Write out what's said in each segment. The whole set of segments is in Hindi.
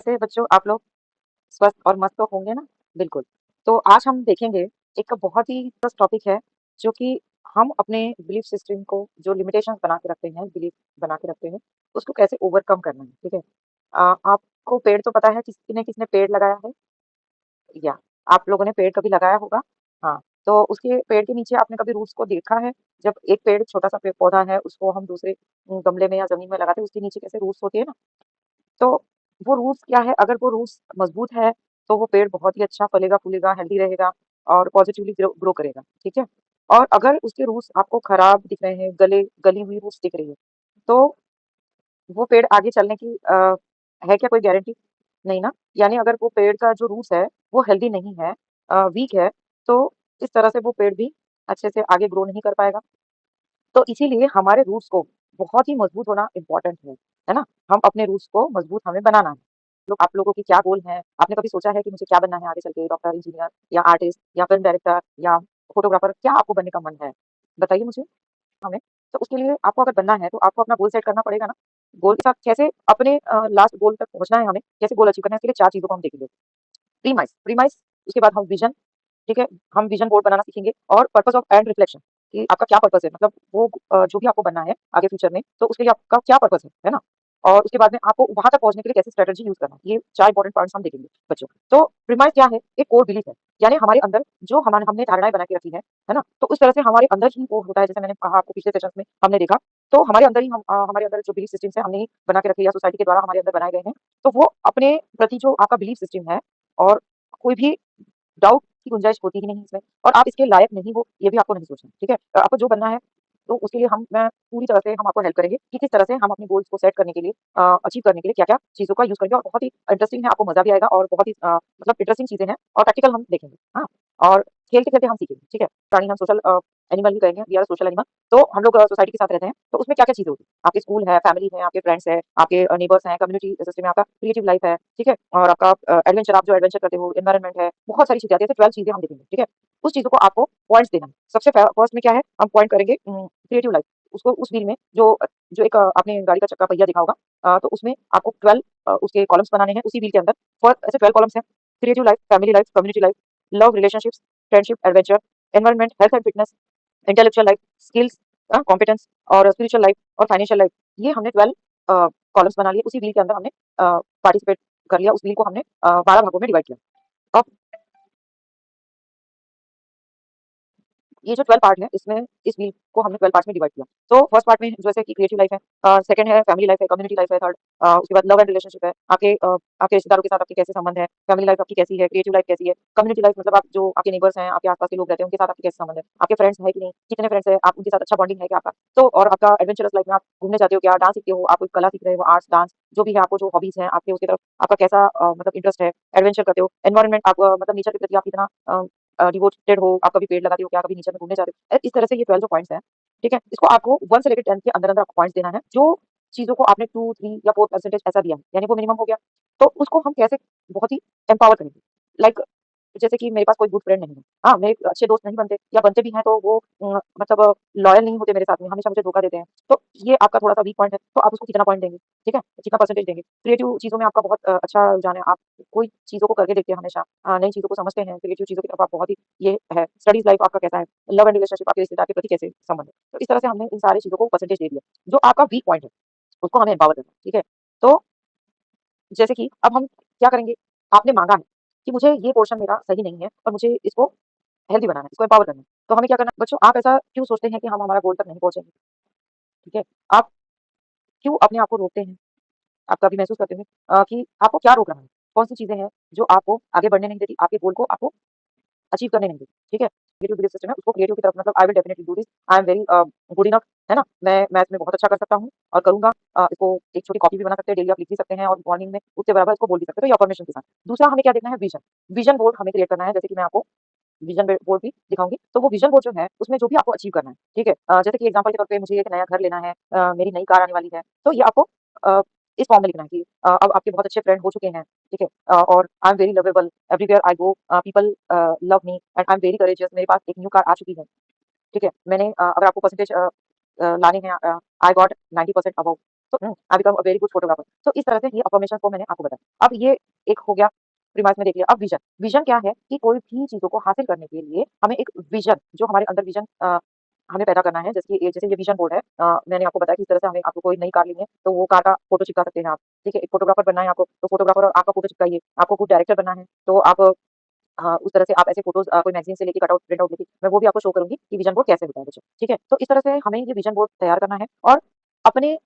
से बच्चों आप लोग स्वस्थ और मस्त तो होंगे ना? बिल्कुल। तो आज हम देखेंगे एक बहुत ही दिलचस्प टॉपिक है जो कि हम अपने बिलीफ सिस्टम को जो लिमिटेशंस बना के रखते हैं, बिलीफ बना के रखते हैं, उसको कैसे ओवरकम करना है, ठीक है? आपको पेड़ तो पता है किसने किसने पेड़ लगाया है? या आप लोगों ने पेड़ कभी लगाया होगा? हाँ, तो उसके पेड़ के नीचे आपने कभी रूट्स को देखा है? जब एक पेड़ छोटा-सा पेड़ पौधा है, उसको हम दूसरे गमले में या ज़मीन में लगाते हैं, उसके नीचे कैसे रूट्स होती है ना? तो वो रूट्स क्या है, अगर वो रूट्स मजबूत है, तो वो पेड़ बहुत ही अच्छा फलेगा-फूलेगा, हेल्दी रहेगा और पॉजिटिवली ग्रो ग्रो करेगा, ठीक है? और अगर उसके रूट्स आपको खराब दिख रहे हैं, गली हुई रूट्स दिख रही है, तो वो पेड़ आगे चलने की है क्या कोई गारंटी? नहीं ना। यानी अगर वो पेड़ का जो रूट्स है, वो हेल्दी नहीं है, वीक है, तो इस तरह से वो पेड़ भी अच्छे से आगे ग्रो नहीं कर पाएगा। तो इसीलिए हमारे रूट्स को बहुत ही मजबूत होना इम्पोर्टेंट है ना? हम अपने रूट्स को मजबूत हमें बनाना है। लोग आप लोगों की क्या गोल हैं? आपने कभी सोचा है कि मुझे क्या बनना है आगे चल के डॉक्टर, इंजीनियर या आर्टिस्ट या फिल्म डायरेक्टर या फोटोग्राफर क्या आपको बनने का मन है? बताइए मुझे हमें। तो उसके लिए आपको अगर बनना है तो आपको अपना गोल सेट करना पड़ेगा ना। गोल के साथ कैसे अपने लास्ट गोल तक पहुँचना है हमें, कैसे गोल अचीव करना है इसके लिए 4 चीज़ों को हम देखेंगे। प्रीमाइस उसके बाद हम विज़न ठीक है? हम विज़न बोर्ड बनाना सीखेंगे और पर्पस ऑफ एंड रिफ्लेक्शन कि आपका क्या पर्पस है? मतलब वो जो भी आपको बनना है आगे फ्यूचर में, तो उसके लिए आपका क्या पर्पस है ना? और उसके बाद में आपको वहाँ तक पहुँचने के लिए कैसे स्ट्रैटेजी यूज़ करना है, ये 4 इंपॉर्टेंट पॉइंट्स हम देखेंगे बच्चों। तो प्रीमाइस क्या है? एक कोर बिलीफ है, यानी हमारे अंदर जो हमने धारणाएँ बना के रखी है ना? तो उस तरह से हमारे अंदर ही वो होता है, जैसे मैंने कहा आपको पिछले सेशंस में हमने देखा, तो हमारे अंदर ही हमारे अंदर जो बिलीफ सिस्टम्स हैं हमने ही बना के रखे या सोसाइटी के द्वारा हमारे अंदर बनाए गए हैं, तो वो अपने प्रति जो आपका बिलीफ सिस्टम है और कोई भी डाउट की गुंजाइश होती ही नहीं इसमें और आप इसके लायक नहीं हो, ये भी आपको नहीं सोचना, ठीक है? आपको जो बनना है, तो उसके लिए मैं पूरी तरह से हम आपको हेल्प करेंगे कि किस तरह से हम अपने गोल्स को सेट करने के लिए अचीव करने के लिए क्या-क्या चीज़ों का यूज़ करेंगे और बहुत ही इंटरेस्टिंग है, आपको मज़ा भी आएगा और बहुत ही मतलब इंटरेस्टिंग चीज़ें हैं और प्रैक्टिकल हम देखेंगे, हाँ? और खेलते-खेलते हम सीखेंगे, ठीक है? प्राणी हम सोशल एनिमल ही कहेंगे, वी आर सोशल एनिमल। तो हम लोग सोसाइटी के साथ रहते हैं, तो उसमें क्या-क्या चीज़ें होती हैं? आपके स्कूल है, फैमिली है, आपके फ्रेंड्स हैं, आपके नेबर्स हैं, कम्युनिटी सिस्टम है, आपका क्रिएटिव लाइफ है, ठीक है? और आपका एडवेंचर आप जो एडवेंचर करते हो, एनवायरनमेंट है, बहुत सारी चीज़ें आती हैं, ऐसे 12 चीज़ें हम देखेंगे, ठीक है? उस चीज़ों को आपको पॉइंट्स देना है। सबसे फर्स्ट में क्या है, हम पॉइंट करेंगे क्रिएटिव लाइफ। उसको उस व्हील में जो एक आपने गाड़ी का चक्का पहिया देखा होगा तो उसमें आपको 12 उसके कॉलम्स बनाने हैं उसी व्हील के अंदर। ऐसे 12 कॉलम्स हैं, creative life, family life, community life, love, relationships, friendship, adventure, environment, health and fitness, intellectual life, skills, competence और स्पिरिचुअल लाइफ और फाइनेंशियल लाइफ। ये हमने 12 कॉलम्स बना लिए, उसी व्हील के अंदर हमने पार्टिसिपेट कर लिया, उस व्हील को हमने 12 भागों में डिवाइड किया। अब ये जो 12 पार्ट है, इसमें इस वीक को हमने 12 पार्ट्स में डिवाइड किया। तो फर्स्ट पार्ट में जैसे कि क्रिएटिव लाइफ है, सेकंड है फैमिली लाइफ है, कम्युनिटी लाइफ है, थर्ड उसके बाद लव एंड रिलेशनशिप है, आपके रिश्तेदारों के साथ आपके कैसे संबंध है, फैमिली लाइफ आपकी कैसी है, क्रिएटिव लाइफ कैसी है, कम्युनिटी लाइफ मतलब आप जो आपके नेबर्स हैं, आपके आस-पास के लोग रहते हैं, उनके साथ आपके कैसे संबंध है, आपके फ्रेंड्स हैं कि नहीं, कितने फ्रेंड्स हैं, आप उनके साथ अच्छा बॉन्डिंग है क्या आपका? तो और आपका एडवेंचरस लाइफ में आप घूमने जाते हो क्या, डांस सीखते हो, आप कोई कला सीख रहे हो, आर्ट्स, डांस जो भी है आपको जो हॉबीज हैं, आपके उसकी तरफ आपका कैसा मतलब इंटरेस्ट है, एडवेंचर करते हो, एनवायरनमेंट आप मतलब नेचर के प्रति आप कितना डिवोटेड हो, आप कभी पेड़ लगाते हो क्या, कभी नेचर में घूमने जाते हो। इस तरह से ये 12 जो पॉइंट्स हैं, ठीक है? इसको आपको 1 से लेके 10 के अंदर-अंदर आपको पॉइंट्स देना है। जो चीज़ों को आपने 2, 3 या 4% ऐसा दिया है, यानी वो मिनिमम हो गया। तो उसको हम कैसे बहुत ही एम्पावर करेंगे। लाइक जैसे कि मेरे पास कोई गुड फ्रेंड नहीं है। हाँ, मेरे अच्छे दोस्त नहीं बनते या बनते भी हैं तो वो मतलब लॉयल नहीं होते मेरे साथ में, हमेशा मुझे धोखा देते हैं। तो ये आपका थोड़ा-सा वीक पॉइंट है, तो आप उसको कितना पॉइंट देंगे, ठीक है? कितना परसेंटेज देंगे? क्रिएटिव चीज़ों में आपका बहुत अच्छा रुझान है, आप कोई चीज़ों को करके देखते हैं हमेशा, नई चीज़ों को समझते हैं, क्रिएटिव चीज़ों की तरफ आप बहुत ही ये है। स्टडीज़ लाइफ आपका कैसा है? लव एंड रिलेशनशिप आपके रिश्तेदार के प्रति कैसे संबंध है? तो इस तरह से हमने इन सारी चीज़ों को परसेंटेज दे दिया। जो आपका वीक पॉइंट है, उसको हमें एम्पावर करना है, ठीक है? तो जैसे कि अब हम क्या करेंगे? आपने माँगा है कि मुझे ये पोर्शन मेरा सही नहीं है और मुझे इसको हेल्दी बनाना है, इसको एम्पावर करना है। तो हमें क्या करना है? बच्चों आप ऐसा क्यों सोचते हैं कि हम हमारा गोल तक नहीं पहुँचेंगे? ठीक है? आप क्यों अपने आप को रोकते हैं? आप कभी महसूस करते हैं कि आपको क्या रोक रहा है? कौन-सी चीज़ें हैं जो आपको आगे बढ़ने नहीं देती, आपके गोल को आपको अचीव करने नहीं देती, ठीक है? क्रिएटिव बिलीफ सिस्टम है, उसको क्रिएटिव की तरफ मतलब I will definitely do this, I am very good enough, है ना? मैं इसमें बहुत अच्छा कर सकता हूँ और करूँगा। इसको एक छोटी कॉपी भी बना सकते हैं, डेली आप लिख भी सकते हैं और मॉर्निंग में उसके बराबर इसको बोल भी सकते हो, तो ये अफर्मेशन के साथ। दूसरा हमें क्या देखना है? विज़न। विज़न बोर्ड हमें क्रिएट करना है, जैसे कि मैं आपको विज़न बोर्ड भी दिखाऊँगी। तो वो विज़न बोर्ड जो है, उसमें जो भी आपको अचीव करना है, ठीक है? जैसे कि एग्ज़ाम्पल के तौर पे मुझे एक नया घर लेना है, मेरी नई कार आने वाली है, तो ये आपको अ, इस फॉर्म में लिखना है कि अब आपके बहुत अच्छे फ्रेंड हो चुके हैं, ठीक है? और I am very lovable, everywhere I go people love me and I am very courageous, मेरे पास एक न्यू कार आ चुकी है, ठीक है? मैंने अगर आपको परसेंटेज लाने हैं आई गॉट 90% अबव, तो I become a very good photographer. तो इस तरह से ये अफर्मेशन को मैंने आपको बताया। अब ये एक हो गया, प्रीमाइस में देख लिया। अब विजन, विजन क्या है कि कोई भी चीज़ों को हासिल करने के लिए हमें एक विजन, जो हमारे अंदर विजन हमें पैदा करना है। जैसे ये विजन बोर्ड है, मैंने आपको बताया कि इस तरह से हमें, आपको कोई नई कार लेनी है, तो वो कार का फ़ोटो चिपका सकते हैं आप, ठीक है? एक फ़ोटोग्राफ़र बनना है आपको, तो फ़ोटोग्राफ़र और आपका फ़ोटो चिपकाइए। आपको खुद डायरेक्टर बनना है, तो आप उस तरह से आप ऐसे फ़ोटोज़ कोई मैगज़ीन से लेके कटआउट, प्रिंट आउट लेके, मैं वो भी आपको शो करूँगी कि विजन बोर्ड कैसे होता है बच्चों, ठीक है? तो इस तरह से हमें ये विजन बोर्ड तैयार करना है और अपने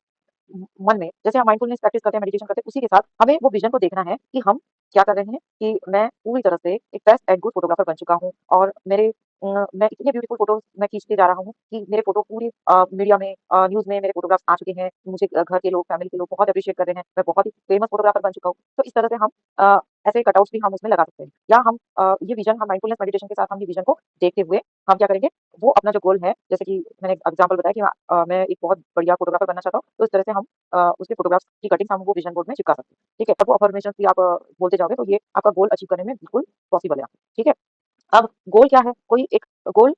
मन में, जैसे हम माइंडफुलनेस प्रैक्टिस करते हैं, मेडिटेशन करते हैं, उसी के साथ हमें वो विज़न को देखना है कि हम क्या कर रहे हैं, कि मैं पूरी तरह से एक बेस्ट एंड गुड फ़ोटोग्राफ़र बन चुका हूँ और मैं इतने ब्यूटीफुल फ़ोटोज़ मैं खींचते जा रहा हूँ कि मेरे फ़ोटो पूरी मीडिया में, न्यूज़ में मेरे फ़ोटोग्राफ्स आ चुके हैं। मुझे घर के लोग, फैमिली के लोग बहुत एप्रिशिएट कर रहे हैं। मैं बहुत ही फ़ेमस फ़ोटोग्राफ़र बन चुका हूँ। तो इस तरह से हम ऐसे कटआउट्स भी हम उसमें लगा सकते हैं, या हम ये विज़न, हम माइंडफुलनेस मेडिटेशन के साथ हम ये विज़न को देखते हुए हम क्या करेंगे, वो अपना जो गोल है, जैसे कि मैंने एग्ज़ाम्पल बताया कि मैं एक बहुत बढ़िया फ़ोटोग्राफ़र बनना चाहता हूँ, तो इस तरह से हम उसके फ़ोटोग्राफ्स की कटिंग्स हम वो विज़न बोर्ड में चिपका सकते हैं, ठीक है? तब वो अफ़र्मेशंस भी आप बोलते जाओगे, तो ये आपका गोल अचीव करने में बिल्कुल पॉसिबल है, ठीक है? अब गोल क्या है? कोई एक गोल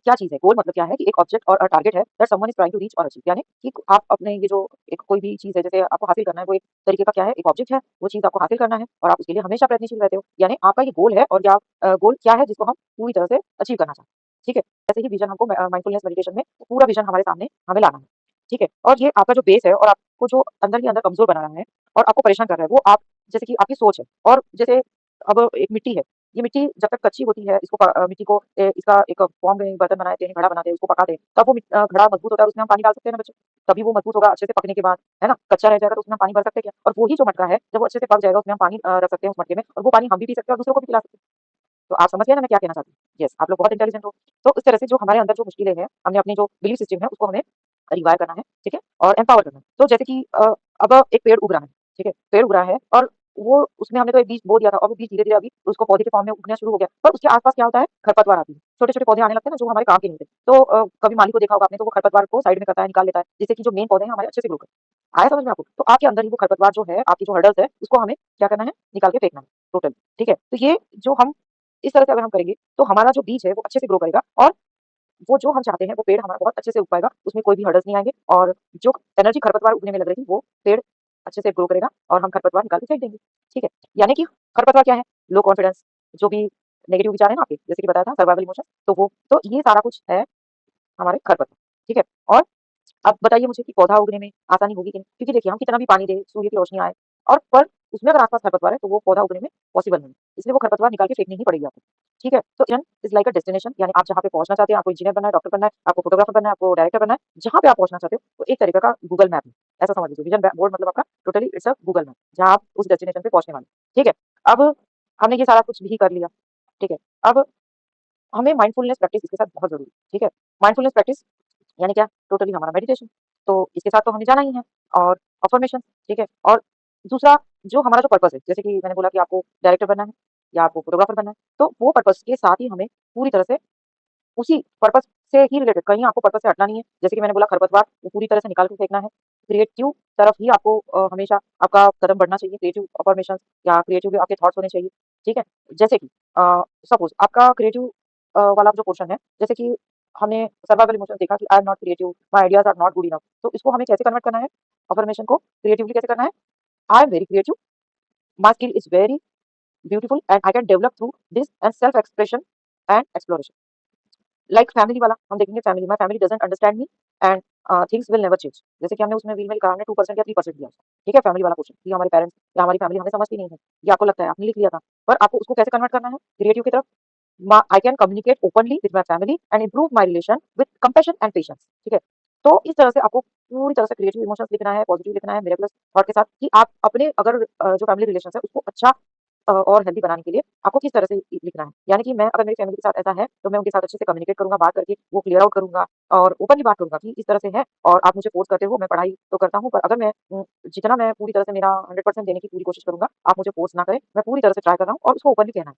क्या चीज़ है? गोल मतलब क्या है कि एक ऑब्जेक्ट और अ टारगेट है that someone is trying to reach और अचीव, यानी कि आप अपने ये जो एक कोई भी चीज़ है, जैसे आपको हासिल करना है, वो एक तरीके का क्या है, एक ऑब्जेक्ट है, वो चीज़ आपको हासिल करना है और आप उसके लिए हमेशा प्रयत्नशील रहते हो। यानी आपका ये गोल है, और या गोल क्या है जिसको हम पूरी तरह से अचीव करना चाहते हैं, ठीक है? ऐसे ही विज़न हमको माइंडफुलनेस मेडिटेशन में पूरा विज़न हमारे सामने हमें लाना है, ठीक है? और ये आपका जो बेस है, और आपको जो अंदर ही अंदर कमज़ोर बना रहा है और आपको परेशान कर रहा है, वो आप, जैसे कि आपकी सोच है। और जैसे अब एक मिट्टी है, ये मिट्टी जब तक कच्ची होती है, इसको मिट्टी को इसका एक फॉर्म में बर्तन बनाते हैं, घड़ा बनाते हैं, उसको पकाते हैं, तब वो घड़ा मजबूत होता है और उसमें हम पानी डाल सकते हैं ना बच्चों? तभी वो मजबूत होगा अच्छे से पकने के बाद, है ना? कच्चा रह जाएगा तो उसमें हम पानी भर सकते हैं क्या? और वो ही जो मटका है, जब वो अच्छे से पक जाएगा, उसमें हम पानी रख सकते हैं उस मटके में, और वो पानी हम भी पी सकते हैं और दूसरों को भी पिला सकते हैं। तो आप समझ गए ना मैं क्या कहना चाहती हूँ? येस, आप लोग बहुत इंटेलिजेंट हो। तो इस तरह से जो हमारे अंदर जो मुश्किलें हैं, हमने अपनी जो बिलीफ सिस्टम है, उसको हमें रिवायर करना है, ठीक है? और एम्पावर करना है। तो जैसे कि अब एक पेड़ उग रहा है, ठीक है? पेड़ उग रहा है, और वो, उसमें हमने तो एक बीज बो दिया था, और वो बीज धीरे-धीरे अभी उसको पौधे के फॉर्म में उगना शुरू हो गया। पर उसके आस-पास क्या होता है? खरपतवार आती है। छोटे-छोटे पौधे आने लगते हैं ना, जो हमारे काम के नहीं होते। तो कभी माली को देखा होगा आपने, तो वो खरपतवार को साइड में करता है, निकाल लेता है, जिससे कि जो मेन पौधे हैं हमारे अच्छे से ग्रो करें। आया समझ में आपको? तो आपके अंदर ही वो खरपतवार जो है, आपकी जो हर्डल्स है, उसको हमें क्या करना है? निकाल के फेंकना है, टोटली, ठीक है? तो ये जो हम इस तरह से अगर हम करेंगे, तो हमारा जो बीज है, वो अच्छे से ग्रो करेगा, और वो जो हम चाहते हैं, वो पेड़ हमारा बहुत अच्छे से उग पाएगा, उसमें कोई भी हर्डल्स नहीं आएँगे, और जो एनर्जी खरपतवार उगने में लग रही थी, वो पेड़ अच्छे से ग्रो करेगा और हम खरपतवार निकाल के फेंक देंगे, ठीक है? यानी कि खरपतवार क्या है? लो कॉन्फिडेंस, जो भी नेगेटिव विचार है ना आपके, जैसे कि बताया था सर्वाइवल इमोशन, तो वो, तो ये सारा कुछ है हमारे खरपतवार, ठीक है? और अब बताइए मुझे कि पौधा उगने में आसानी होगी कि नहीं? क्योंकि देखिए, हम कितना भी पानी दें, सूर्य की रोशनी आए, और पर उसमें अगर आस-पास खरपतवार है, तो वो पौधा उगने में पॉसिबल नहीं है। इसलिए वो खरपतवार निकाल के फेंकनी ही पड़ेगी आपको, ठीक है? तो vision is like a destination, यानी आप जहाँ पे पहुँचना चाहते हैं, आपको इंजीनियर बनना है, डॉक्टर बनना है, आपको फोटोग्राफर बनना है, आपको डायरेक्टर बनना है, जहाँ पे आप पहुँचना चाहते हो, वो एक तरीके का गूगल मैप है। ऐसा समझ लीजिए, विज़न बोर्ड मतलब आपका totally it's a Google map, जहाँ आप उस डेस्टिनेशन पे पहुँचने वाले हैं, ठीक है? अब हमने ये सारा कुछ भी कर लिया, ठीक है? अब हमें माइंडफुलनेस प्रैक्टिस इसके साथ बहुत ज़रूरी है, ठीक है? माइंडफुलनेस प्रैक्टिस यानी क्या? टोटली हमारा मेडिटेशन। तो इसके साथ तो हमें जाना ही है, और अफ़र्मेशन, ठीक है? और दूसरा, जो हमारा जो पर्पज़ है, जैसे कि मैंने बोला कि आपको डायरेक्टर बनना है या आपको फ़ोटोग्राफ़र बनना है, तो वो पर्पज़ के साथ ही हमें पूरी तरह से उसी पर्पज़ से ही रिलेटेड, कहीं आपको पर्पज़ से हटना नहीं है। जैसे कि मैंने बोला, खरपतवार वो पूरी तरह से निकाल के फेंकना है। क्रिएटिव तरफ ही आपको हमेशा आपका कदम बढ़ना चाहिए, क्रिएटिव अफ़र्मेशंस या क्रिएटिव आपके थॉट्स होने चाहिए, ठीक है? जैसे कि सपोज़ आपका क्रिएटिव वाला जो पोर्शन है, जैसे कि हमने सर्वाइवल इमोशंस देखा कि I am not creative, my ideas are not good enough, तो इसको हमें कैसे कन्वर्ट करना है? अफ़र्मेशन को क्रिएटिवली कैसे करना है? I am very creative, my skill is very beautiful and I can develop through this and self expression and exploration. Like family वाला हम देखेंगे, family, my family doesn't understand me and things will never change. जैसे कि हमने उसमें रील में लिखा, हमने 2% या 3% दिया, ठीक है? फैमिली वाला क्वेश्चन, कि हमारे पेरेंट्स या हमारी फैमिली हमें समझती नहीं है, ये आपको लगता है, आपने लिख लिया था, पर आपको उसको कैसे कन्वर्ट करना है क्रिएटिव की तरफ? I can communicate openly with my family and improve my relation with compassion and patience, ठीक है? तो इस तरह से आपको पूरी तरह से क्रिएटिव इमोशंस लिखना है, पॉजिटिव लिखना है, मिरेकलस थॉट के साथ, कि आप अपने अगर जो फैमिली रिलेशंस है, उसको अच्छा और हेल्दी बनाने के लिए आपको किस तरह से लिखना है। यानी कि मैं, अगर मेरी फैमिली के साथ ऐसा है, तो मैं उनके साथ अच्छे से कम्युनिकेट करूँगा, बात करके वो क्लियर आउट करूँगा, और ओपनली बात करूँगा कि इस तरह से है, और आप मुझे फ़ोर्स करते हो, मैं पढ़ाई तो करता हूँ, पर अगर मैं जितना मैं पूरी तरह से मेरा 100% देने की पूरी कोशिश करूँगा, आप मुझे फ़ोर्स ना करें, मैं पूरी तरह से ट्राई कर रहा हूँ, और उसको ओपनली कहना है।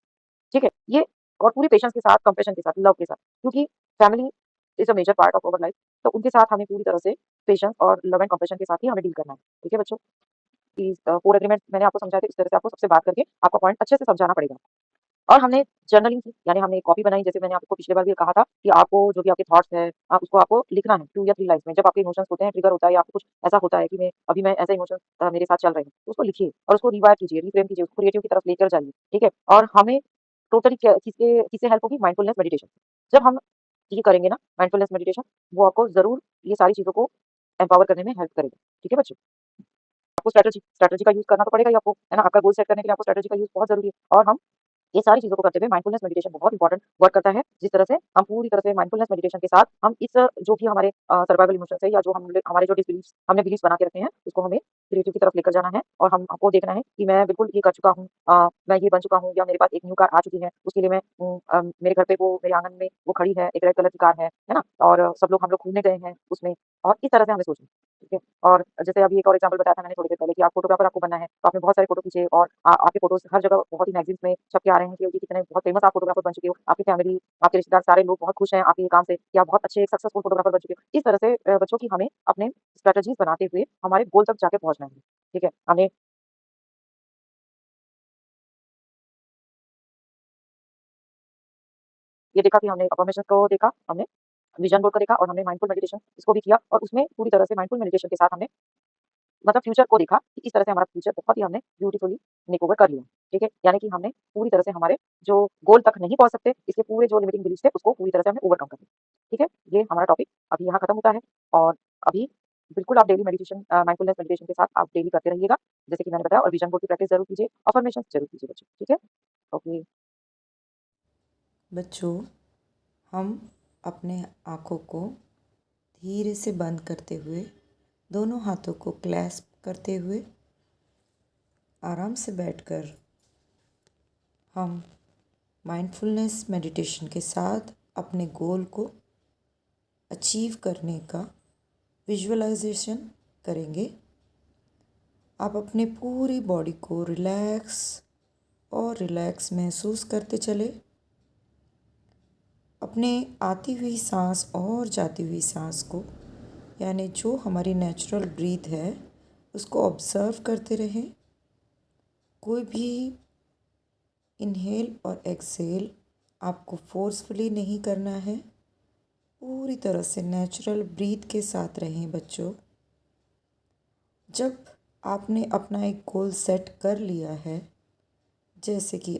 ठीक है? ये, और पूरी पेशेंस के साथ, कंपैशन के साथ, लव के साथ, क्योंकि family is a major part of our life, तो उनके साथ हमें पूरी तरह से पेशेंस और लव एंड कंपैशन के साथ ही हमें डील करना है। ठीक है बच्चों? प्लीज़ 4 एग्रीमेंट मैंने आपको समझाए थे, इस तरह से आपको सबसे बात करके आपका पॉइंट अच्छे से समझाना पड़ेगा। और हमने जर्नलिंग की, यानी हमने एक कॉपी बनाई, जैसे मैंने आपको पिछली बार भी कहा था कि आपको जो भी आपके थॉट्स हैं, आप उसको आपको लिखना है 2 या 3 लाइन्स में। जब आपके इमोशंस होते हैं, ट्रिगर होता है या आपको कुछ ऐसा होता है कि मैं अभी मैं ऐसे इमोशंस मेरे साथ चल रहे हैं, तो उसको लिखिए और उसको रिवायर कीजिए, रिफ्रेम कीजिए, उसको क्रिएटिव की तरफ लेकर जाइए, ठीक है? और हमें टोटली क्या किससे हेल्प होगी? Mindfulness meditation. जब हम ये करेंगे ना माइंडफुलनेस मेडिटेशन, वो आपको ज़रूर ये सारी चीज़ों को एम्पावर करने में हेल्प करेगा। ठीक है बच्चों? आपको स्ट्रैटेजी स्ट्रैटेजी का यूज़ करना तो पड़ेगा ही आपको, है ना? आपका गोल सेट करने के लिए आपको स्ट्रैटेजी का यूज़ बहुत ज़रूरी है और हम ये सारी चीज़ों को करते हुए माइंडफुलनेस मेडिटेशन बहुत इंपॉर्टेंट वर्क करता है। जिस तरह से हम पूरी तरह से माइंडफुलनेस मेडिटेशन के साथ हम इस जो भी हमारे सर्वाइवल इमोशंस है या जो हमारे जो डिसबिलीफ्स हमने बिलीफ्स बना के रखे हैं, उसको हमें क्रिएटिव की तरफ लेकर जाना है और हमको देखना है कि मैं बिल्कुल ये कर चुका हूँ, मैं ये बन चुका हूँ या मेरे पास एक न्यू कार आ चुकी है, उसके लिए मैं मेरे घर पे वो मेरे आँगन में वो खड़ी है, एक रेड कलर की कार है ना? और सब लोग हम लोग घूमने गए हैं उसमें और इस तरह से हमें सोचना है, ठीक है? और जैसे अभी एक और एग्ज़ाम्पल बताया था मैंने थोड़ी देर पहले कि आप फ़ोटोग्राफ़र आपको बनना है, तो आपने बहुत सारे फ़ोटो खींचे और आपके फ़ोटोज़ हर जगह बहुत ही मैगज़ीन्स में छप के आ रहे हैं कि ये कितने बहुत फ़ेमस आप फ़ोटोग्राफ़र बन चुके हो। आपकी फ़ैमिली, आपके रिश्तेदार सारे लोग बहुत खुश हैं आपके ये काम से कि आप बहुत अच्छे एक सक्सेसफुल फ़ोटोग्राफ़र बन चुके हो। इस तरह से बच्चों की हमें अपने स्ट्रैटेजीज़ बनाते हुए हमारे गोल तक जाके पहुँचना है। ठीक है? हमें ये देखा कि हमने अफ़र्मेशंस को देखा, हमने विज़न बोर्ड को देखा और हमने माइंडफुल मेडिटेशन इसको भी किया और उसमें पूरी तरह से माइंडफुल मेडिटेशन के साथ हमने मतलब फ्यूचर को देखा कि इस तरह से हमारा फ्यूचर बहुत ही हमने ब्यूटीफुली मेकओवर कर लिया, ठीक है? यानी कि हमने पूरी तरह से हमारे जो गोल तक नहीं पहुँच सकते, इसके पूरे जो लिमिटिंग बिलीफ्स थे, उसको पूरी तरह से हमने ओवरकम कर दिया, ठीक है? ये हमारा टॉपिक अभी यहाँ खत्म होता है और अभी बिल्कुल आप डेली मेडिटेशन माइंडफुलनेस मेडिटेशन के साथ आप डेली करते रहिएगा, जैसे कि मैंने बताया और विज़न बोर्ड की प्रैक्टिस ज़रूर कीजिए, अफ़र्मेशंस ज़रूर कीजिए बच्चों, ठीक है? ओके। बच्चों, हम अपने आँखों को धीरे से बंद करते हुए दोनों हाथों को क्लैस्प करते हुए आराम से बैठकर हम माइंडफुलनेस मेडिटेशन के साथ अपने गोल को अचीव करने का विजुअलाइजेशन करेंगे। आप अपने पूरी बॉडी को रिलैक्स और रिलैक्स महसूस करते चले। अपने आती हुई सांस और जाती हुई सांस को, यानी जो हमारी नेचुरल ब्रीथ है, उसको ऑब्ज़र्व करते रहें। कोई भी इनहेल और एक्सहेल आपको फोर्सफुली नहीं करना है। पूरी तरह से नेचुरल ब्रीथ के साथ रहें बच्चों। जब आपने अपना एक गोल सेट कर लिया है, जैसे कि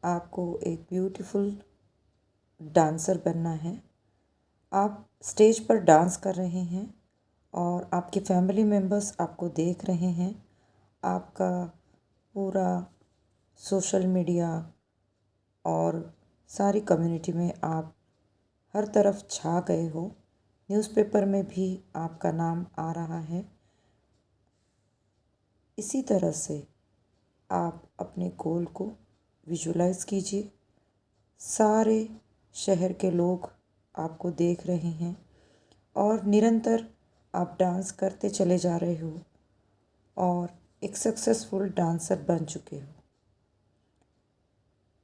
आपको एक ब्यूटीफुल डांसर बनना है, आप स्टेज पर डांस कर रहे हैं और आपके फैमिली मेम्बर्स आपको देख रहे हैं। आपका पूरा सोशल मीडिया और सारी कम्युनिटी में आप हर तरफ छा गए हो। न्यूज़पेपर में भी आपका नाम आ रहा है। इसी तरह से आप अपने गोल को विजुलाइज़ कीजिए। सारे शहर के लोग आपको देख रहे हैं और निरंतर आप डांस करते चले जा रहे हो और एक सक्सेसफुल डांसर बन चुके हो।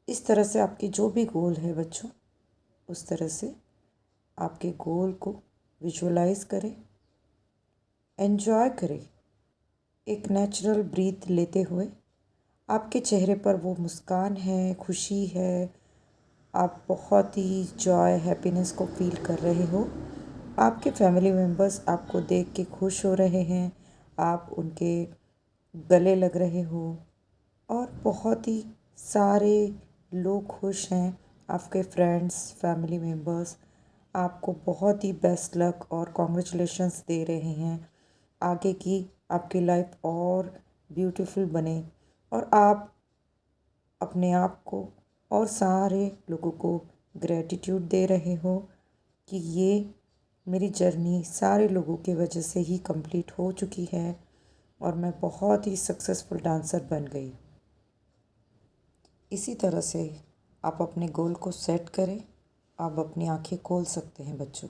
इस तरह से आपकी जो भी गोल है बच्चों, उस तरह से आपके गोल को विजुअलाइज़ करें, एन्जॉय करें। एक नेचुरल ब्रीथ लेते हुए आपके चेहरे पर वो मुस्कान है, खुशी है, आप बहुत ही जॉय, हैप्पीनेस को फ़ील कर रहे हो। आपके फैमिली मेम्बर्स आपको देख के खुश हो रहे हैं, आप उनके गले लग रहे हो और बहुत ही सारे लोग खुश हैं। आपके फ्रेंड्स, फैमिली मेम्बर्स आपको बहुत ही बेस्ट लक और कॉन्ग्रेचुलेशंस दे रहे हैं। आगे की आपकी लाइफ और ब्यूटीफुल बने और आप अपने आप को और सारे लोगों को ग्रैटिट्यूड दे रहे हो कि ये मेरी जर्नी सारे लोगों की वजह से ही कंप्लीट हो चुकी है और मैं बहुत ही सक्सेसफुल डांसर बन गई। इसी तरह से आप अपने गोल को सेट करें। आप अपनी आंखें खोल सकते हैं बच्चों।